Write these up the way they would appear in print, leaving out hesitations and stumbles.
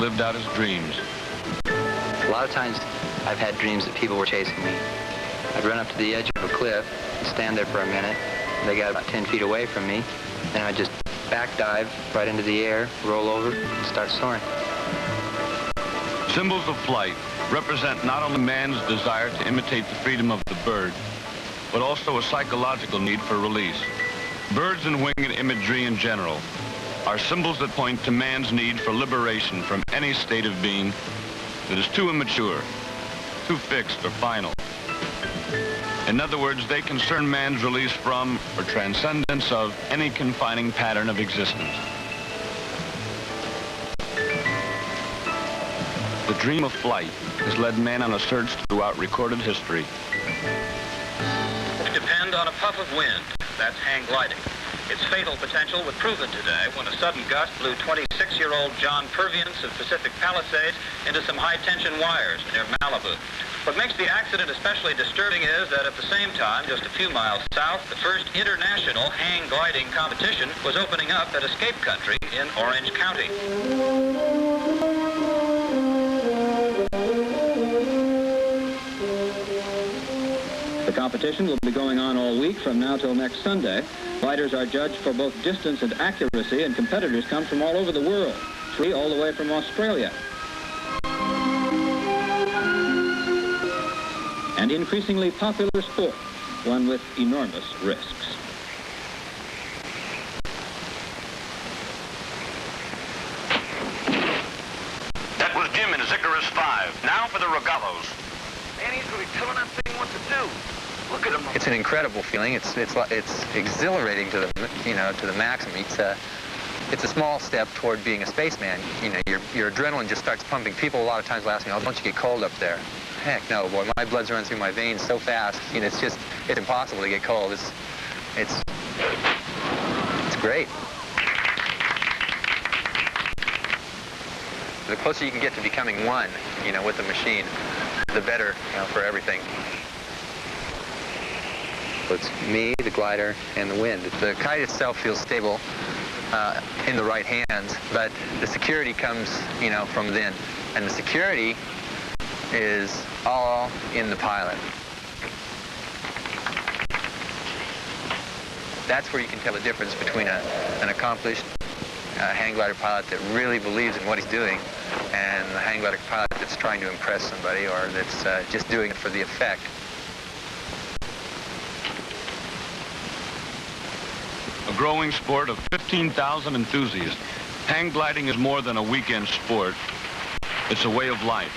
lived out his dreams. A lot of times I've had dreams that people were chasing me. I'd run up to the edge of a cliff and stand there for a minute. They got about 10 feet away from me, and I'd just back dive right into the air, roll over, and start soaring. Symbols of flight represent not only man's desire to imitate the freedom of the bird, but also a psychological need for release. Birds and winged imagery in general are symbols that point to man's need for liberation from any state of being that is too immature, too fixed or final. In other words, they concern man's release from or transcendence of any confining pattern of existence. The dream of flight has led man on a search throughout recorded history. Depend on a puff of wind. That's hang gliding. Its fatal potential was proven today when a sudden gust blew 26-year-old John Purviance of Pacific Palisades into some high-tension wires near Malibu. What makes the accident especially disturbing is that at the same time, just a few miles south, the first international hang gliding competition was opening up at Escape Country in Orange County. The competition will be going on all week from now till next Sunday. Gliders are judged for both distance and accuracy, and competitors come from all over the world, all the way from Australia. An increasingly popular sport, one with enormous risks. That was Jim in his Icarus 5. Now for the Rogallos. Man, he's really telling that thing what to do. Look at him. It's an incredible feeling. It's exhilarating to the maximum. It's a small step toward being a spaceman. You know, your adrenaline just starts pumping. People a lot of times will ask me, "Oh, don't you get cold up there?" Heck no, boy. My blood's running through my veins so fast. You know, it's impossible to get cold. It's great. The closer you can get to becoming one, you know, with the machine, the better, you know, for everything. It's me, the glider, and the wind. The kite itself feels stable in the right hands, but the security comes, you know, from within. And the security is all in the pilot. That's where you can tell the difference between an accomplished hang glider pilot that really believes in what he's doing and the hang glider pilot that's trying to impress somebody or that's just doing it for the effect. A growing sport of 15,000 enthusiasts. Hang gliding is more than a weekend sport. It's a way of life,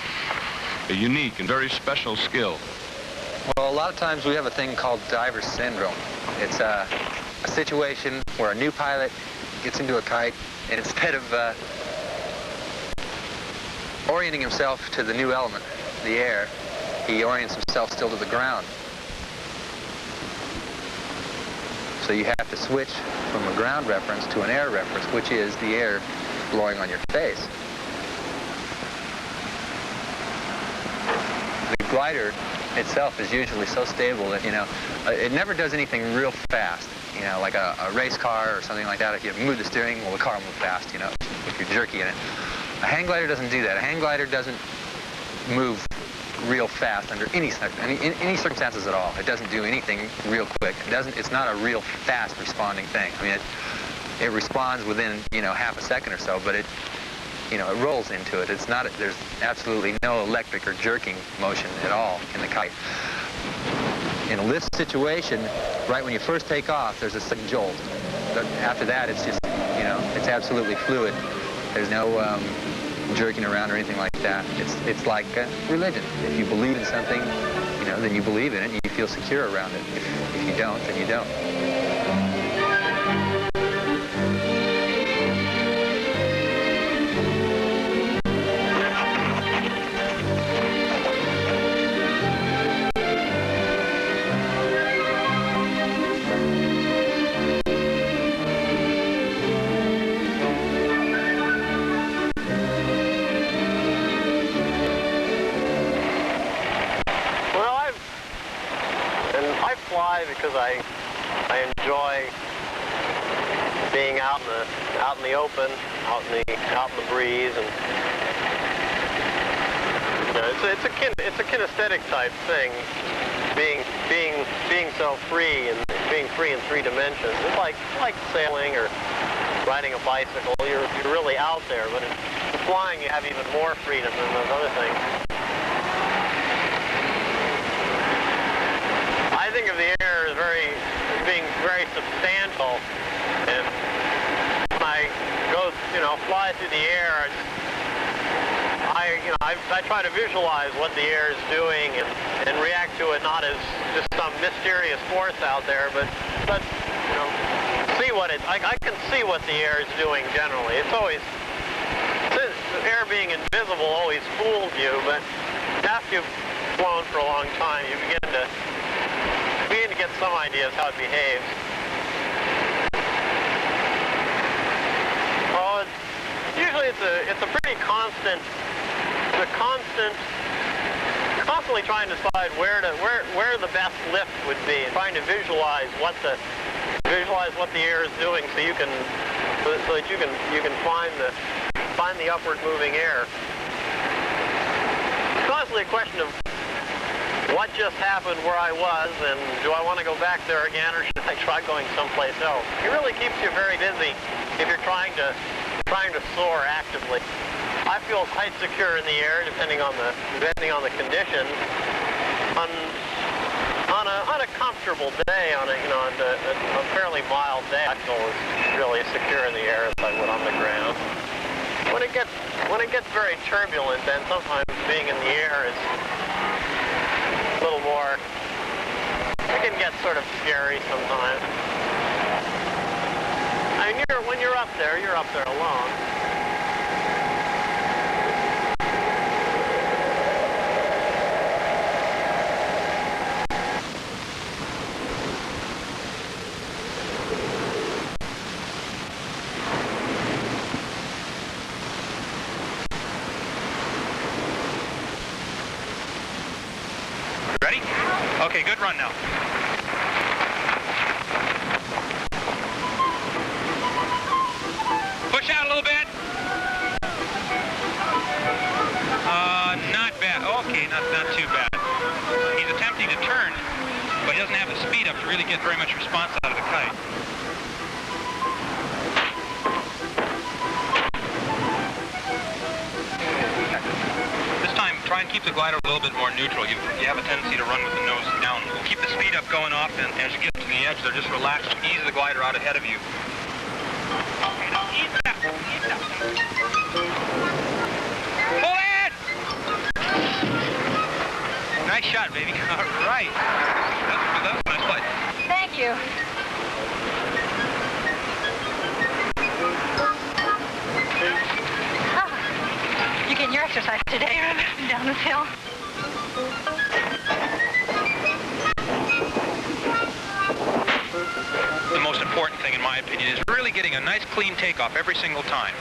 a unique and very special skill. Well, a lot of times we have a thing called diver syndrome. It's a situation where a new pilot gets into a kite and instead of orienting himself to the new element, the air, he orients himself still to the ground. So you have to switch from a ground reference to an air reference, which is the air blowing on your face. The glider itself is usually so stable that, you know, it never does anything real fast. You know, like a race car or something like that. If you move the steering, well, the car will move fast, you know, if you're jerky in it. A hang glider doesn't do that. A hang glider doesn't move real fast under any circumstances at all. It doesn't do anything real quick. It's not a real fast responding thing. I mean, it responds within, you know, half a second or so, but it rolls into it. There's absolutely no electric or jerking motion at all in the kite. In a lift situation, right when you first take off, there's a sudden jolt. But after that, it's just, you know, it's absolutely fluid. There's no jerking around or anything like that. It's like religion. If you believe in something, you know, then you believe in it and you feel secure around it. If you don't, then you don't. Because I enjoy being out in the open, out in the breeze, and you know, it's a kinesthetic type thing. Being so free and being free in 3 dimensions. It's like sailing or riding a bicycle. You're really out there, but in flying you have even more freedom than those other things. I think of the air as being very substantial, and when I go, fly through the air, I try to visualize what the air is doing and react to it not as just some mysterious force out there, but see what I can see what the air is doing generally. It's always, the air being invisible always fools you, but after you've flown for a long time, you begin to get some ideas how it behaves. Oh, usually it's a pretty constant. Constantly trying to decide where the best lift would be, and trying to visualize what the air is doing, so that you can find the upward moving air. It's constantly a question of what just happened where I was, and do I want to go back there again, or should I try going someplace else? It really keeps you very busy if you're trying to soar actively. I feel quite secure in the air, depending on the conditions. On a comfortable day, on a fairly mild day, I feel as really secure in the air as I would on the ground. When it gets very turbulent, then sometimes being in the air is a little more. It can get sort of scary sometimes. I mean, when you're up there alone. Ready? Okay, good run now. Push out a little bit. Not bad. Okay, not too bad. He's attempting to turn, but he doesn't have the speed up to really get very much response out of the kite. Try and keep the glider a little bit more neutral. You have a tendency to run with the nose down. We'll keep the speed up going off, and as you get to the edge there, just relax and ease the glider out ahead of you. Okay, now ease it out. Ease it out. Pull in! Nice shot, baby. All right. That was a nice flight. Thank you. You getting your exercise today, running down this hill? The most important thing, in my opinion, is really getting a nice clean takeoff every single time.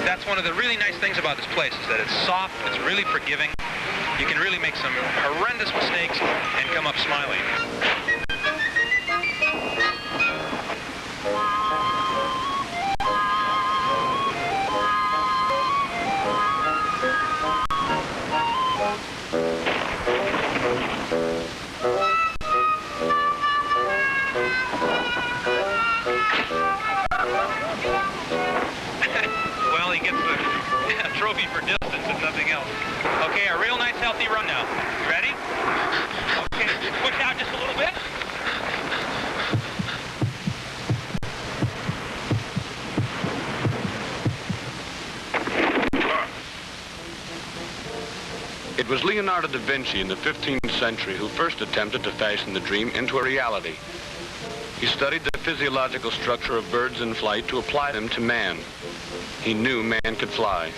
That's one of the really nice things about this place, is that it's soft, it's really forgiving. You can really make some horrendous mistakes and come up smiling. Well, he gets the trophy for distance, if nothing else. Okay, a real nice healthy run now. Ready? Okay, push out just a little bit. It was Leonardo da Vinci in the 15th century who first attempted to fashion the dream into a reality. He studied the physiological structure of birds in flight to apply them to man. He knew man could fly.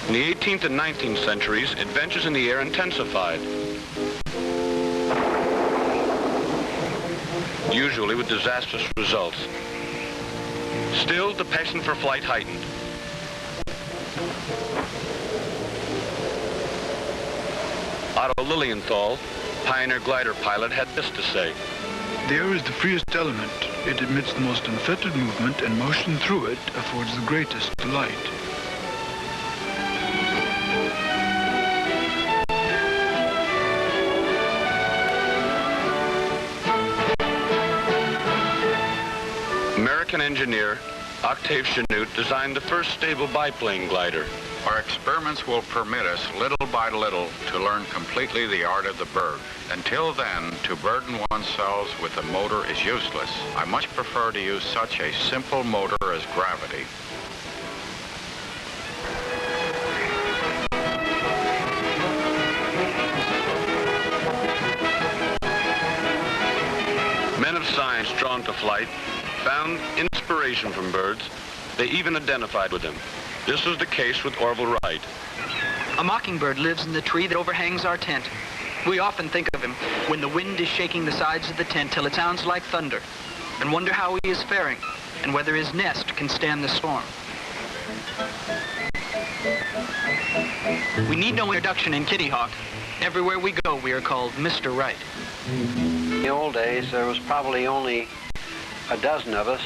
In the 18th and 19th centuries, adventures in the air intensified, usually with disastrous results. Still, the passion for flight heightened. Otto Lilienthal, pioneer glider pilot, had this to say. The air is the freest element. It emits the most unfettered movement, and motion through it affords the greatest delight. American engineer Octave Chanute designed the first stable biplane glider. Our experiments will permit us, little by little, to learn completely the art of the bird. Until then, to burden oneself with a motor is useless. I much prefer to use such a simple motor as gravity. Men of science drawn to flight found inspiration from birds. They even identified with them. This was the case with Orville Wright. A mockingbird lives in the tree that overhangs our tent. We often think of him when the wind is shaking the sides of the tent till it sounds like thunder, and wonder how he is faring and whether his nest can stand the storm. We need no introduction in Kitty Hawk. Everywhere we go, we are called Mr. Wright. In the old days, there was probably only a dozen of us,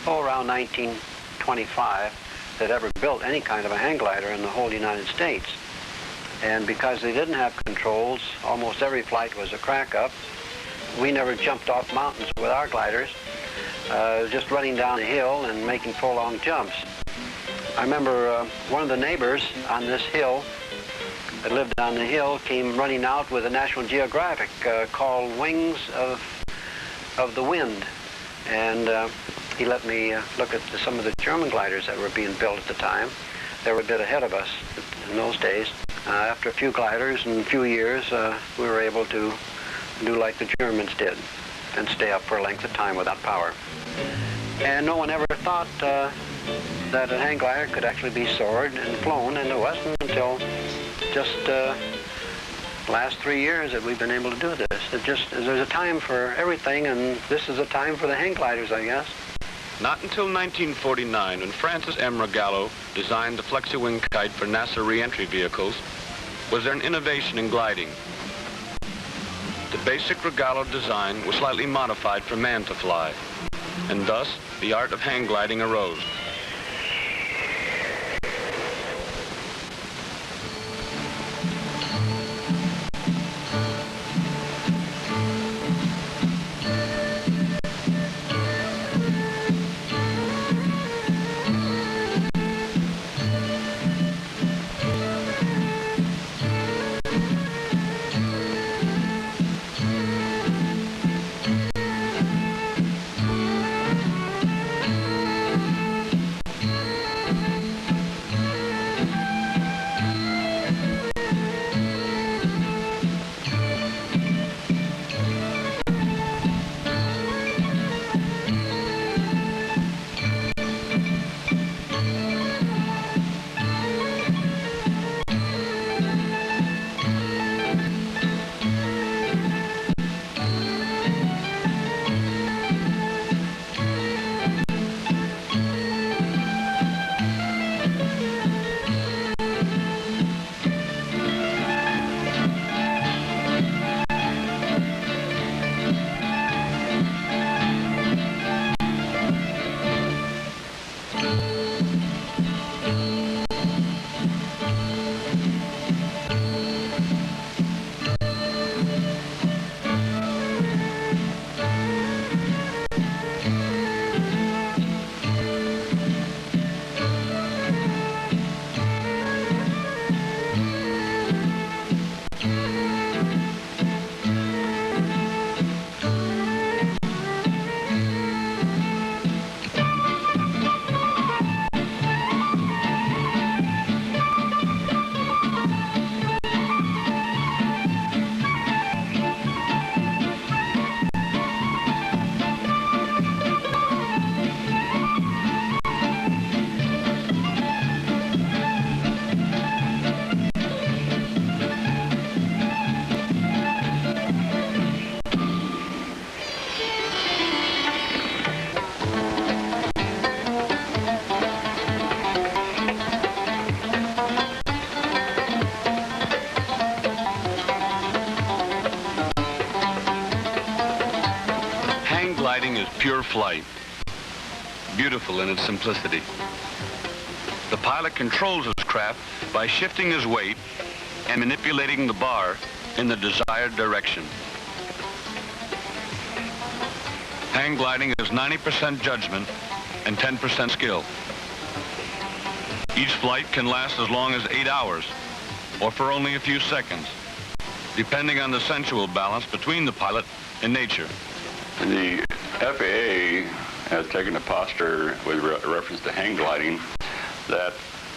around 1925, that ever built any kind of a hang glider in the whole United States. And because they didn't have controls, almost every flight was a crack-up. We never jumped off mountains with our gliders, just running down a hill and making full-long jumps. I remember one of the neighbors on this hill that lived on the hill came running out with a National Geographic called Wings of the Wind. And he let me look at some of the German gliders that were being built at the time. They were a bit ahead of us in those days. After a few gliders and a few years, we were able to do like the Germans did and stay up for a length of time without power. And no one ever thought that a hang glider could actually be soared and flown, and it wasn't until just last 3 years that we've been able to do this. There's a time for everything, and this is a time for the hang gliders, I guess. Not until 1949, when Francis M. Rogallo designed the flexi-wing kite for NASA re-entry vehicles, was there an innovation in gliding. The basic Rogallo design was slightly modified for man to fly, and thus the art of hang gliding arose. is pure flight, beautiful in its simplicity. The pilot controls his craft by shifting his weight and manipulating the bar in the desired direction. Hang gliding is 90% judgment and 10% skill. Each flight can last as long as 8 hours, or for only a few seconds, depending on the sensual balance between the pilot and nature. The FAA has taken a posture with reference to hang gliding that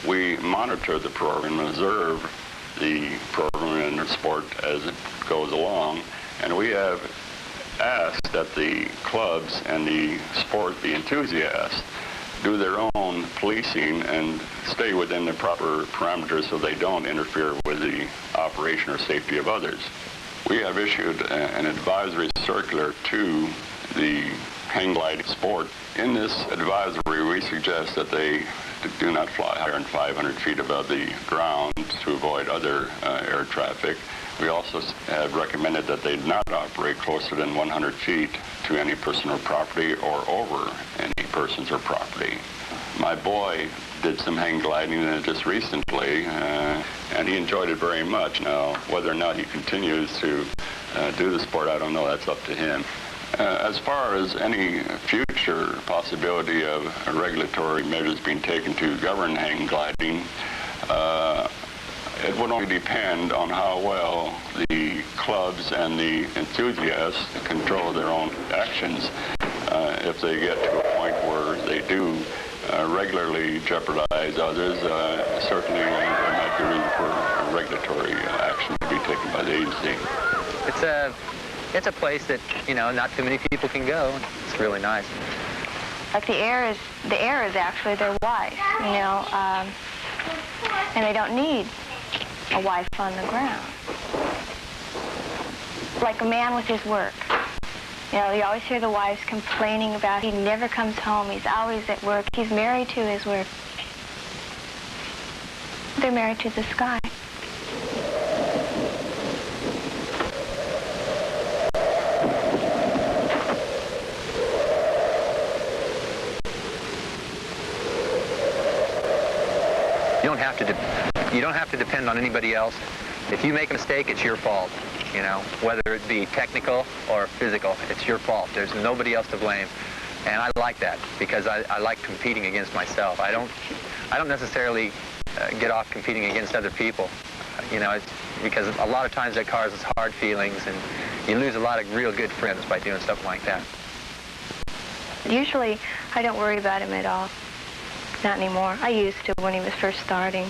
we monitor the program and observe the program and the sport as it goes along, and we have asked that the clubs and the sport, the enthusiasts, do their own policing and stay within the proper parameters so they don't interfere with the operation or safety of others. We have issued an advisory circular to the hang gliding sport. In this advisory, we suggest that they do not fly higher than 500 feet above the ground to avoid other air traffic. We also have recommended that they not operate closer than 100 feet to any personal property or over any persons or property. My boy did some hang gliding just recently, and he enjoyed it very much. Now, whether or not he continues to do the sport, I don't know. That's up to him. As far as any future possibility of regulatory measures being taken to govern hang gliding, it would only depend on how well the clubs and the enthusiasts control their own actions. If they get to a point where they do regularly jeopardize others, certainly there might be room for regulatory action to be taken by the agency. It's a place that, you know, not too many people can go. It's really nice. Like the air is actually their wife, you know, and they don't need a wife on the ground. Like a man with his work. You know, you always hear the wives complaining about he never comes home, he's always at work, he's married to his work. They're married to the sky. You don't have to depend on anybody else. If you make a mistake, it's your fault. You know, whether it be technical or physical, it's your fault. There's nobody else to blame. And I like that because I like competing against myself. I don't necessarily get off competing against other people. You know, it's because a lot of times that causes hard feelings, and you lose a lot of real good friends by doing something like that. Usually, I don't worry about him at all. Not anymore. I used to when he was first starting.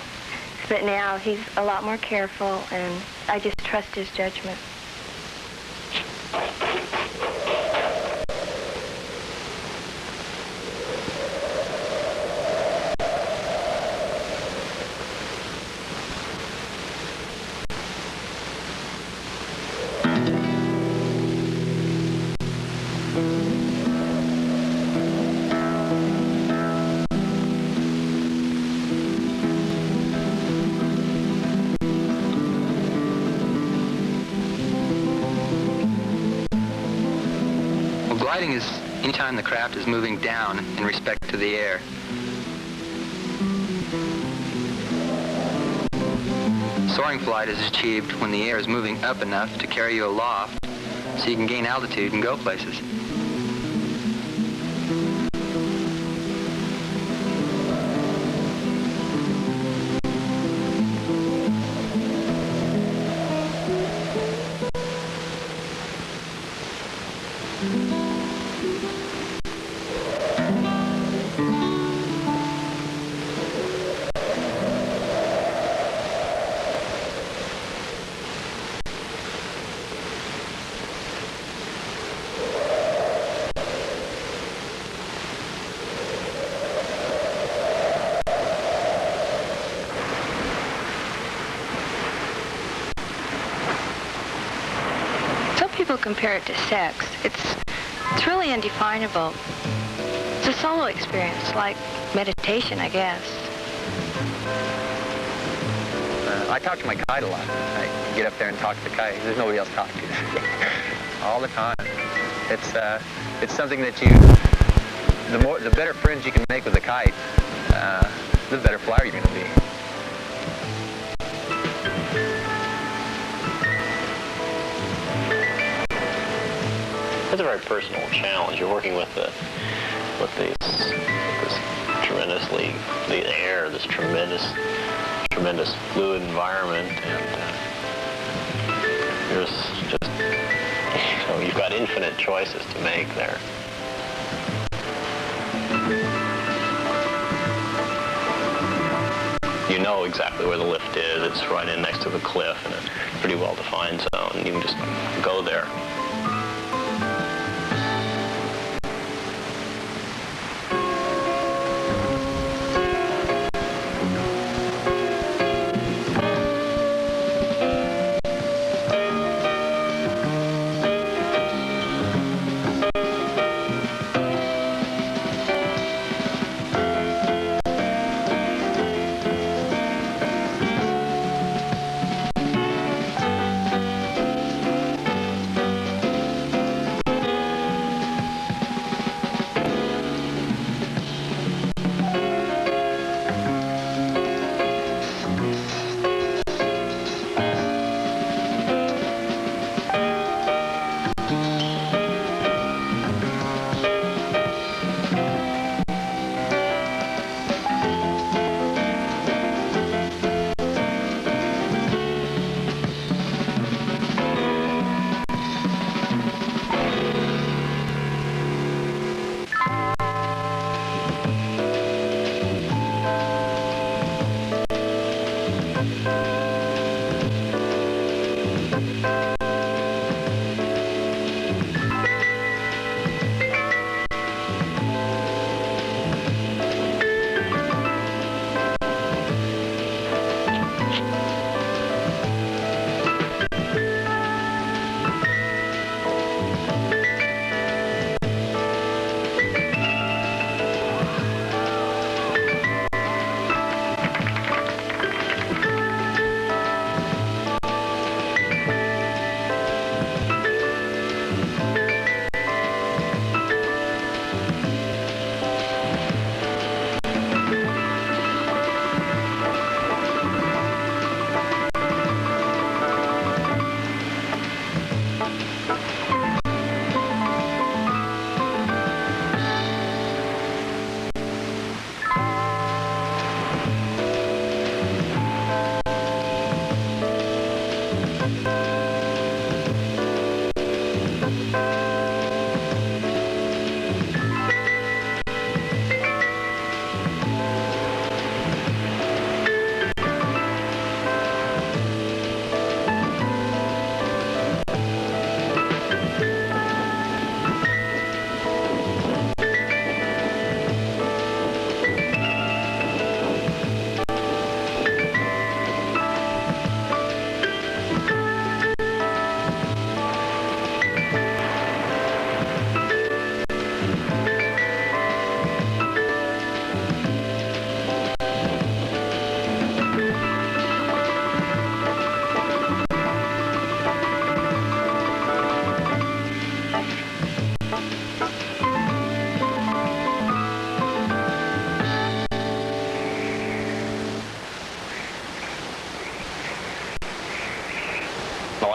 But now he's a lot more careful, and I just trust his judgment. Gliding is anytime the craft is moving down in respect to the air. Soaring flight is achieved when the air is moving up enough to carry you aloft so you can gain altitude and go places. People compare it to sex. It's really indefinable. It's a solo experience, like meditation, I guess. I talk to my kite a lot. I get up there and talk to the kite. There's nobody else to talk to. All the time. it's something that the better friends you can make with a kite, the better flyer you're going to be. It's a very personal challenge. You're working with this tremendously, the air, this tremendous fluid environment, and there's just, so you've got infinite choices to make there. You know exactly where the lift is. It's right in next to the cliff in a pretty well-defined zone. You can just go there.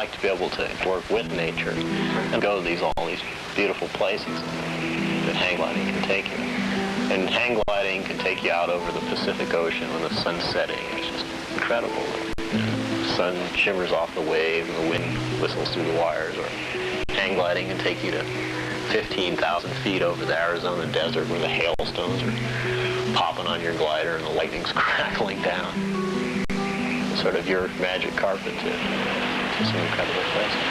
To be able to work with nature and go to all these beautiful places that hang gliding can take you. And hang gliding can take you out over the Pacific Ocean when the sun's setting. It's just incredible. The sun shimmers off the waves and the wind whistles through the wires. Or hang gliding can take you to 15,000 feet over the Arizona desert where the hailstones are popping on your glider and the lightning's crackling down. It's sort of your magic carpet to some incredible places.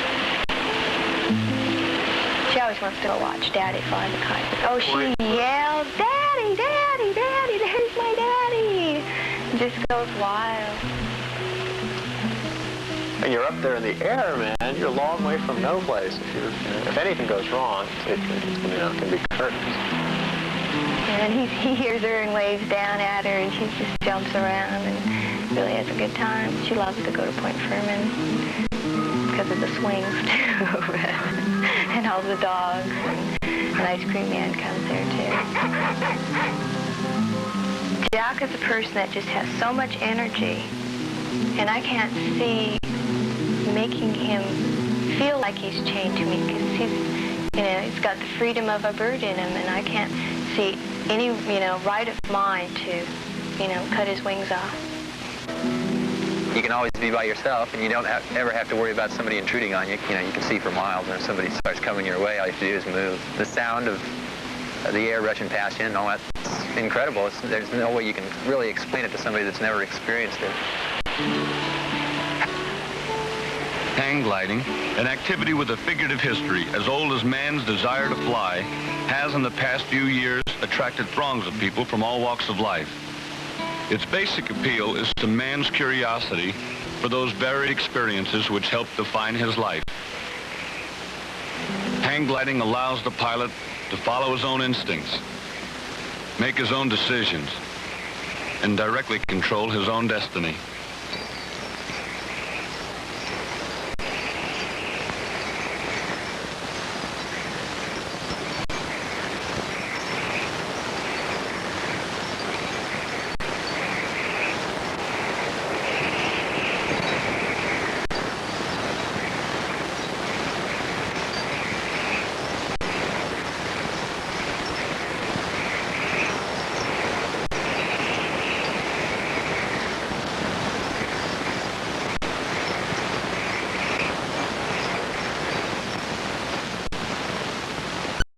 She always wants to go watch Daddy fly the kite. Oh, she yells, "Daddy, Daddy, Daddy, there's my Daddy!" And just goes wild. And you're up there in the air, man. You're a long way from no place. If anything goes wrong, it can be curtains. And he hears her and waves down at her, and she just jumps around and really has a good time. She loves to go to Point Fermin because because of the swings, too. And all the dogs. And Ice Cream Man comes there, too. Jack is a person that just has so much energy. And I can't see making him feel like he's chained to me because he's got the freedom of a bird in him, and I can't see any, right of mine to, cut his wings off. You can always be by yourself, and you don't ever have to worry about somebody intruding on you. You can see for miles, and if somebody starts coming your way, all you have to do is move. The sound of the air rushing past you and all that's incredible. There's no way you can really explain it to somebody that's never experienced it. Hang gliding, an activity with a figurative history as old as man's desire to fly, has in the past few years attracted throngs of people from all walks of life. Its basic appeal is to man's curiosity for those varied experiences which help define his life. Hang gliding allows the pilot to follow his own instincts, make his own decisions, and directly control his own destiny.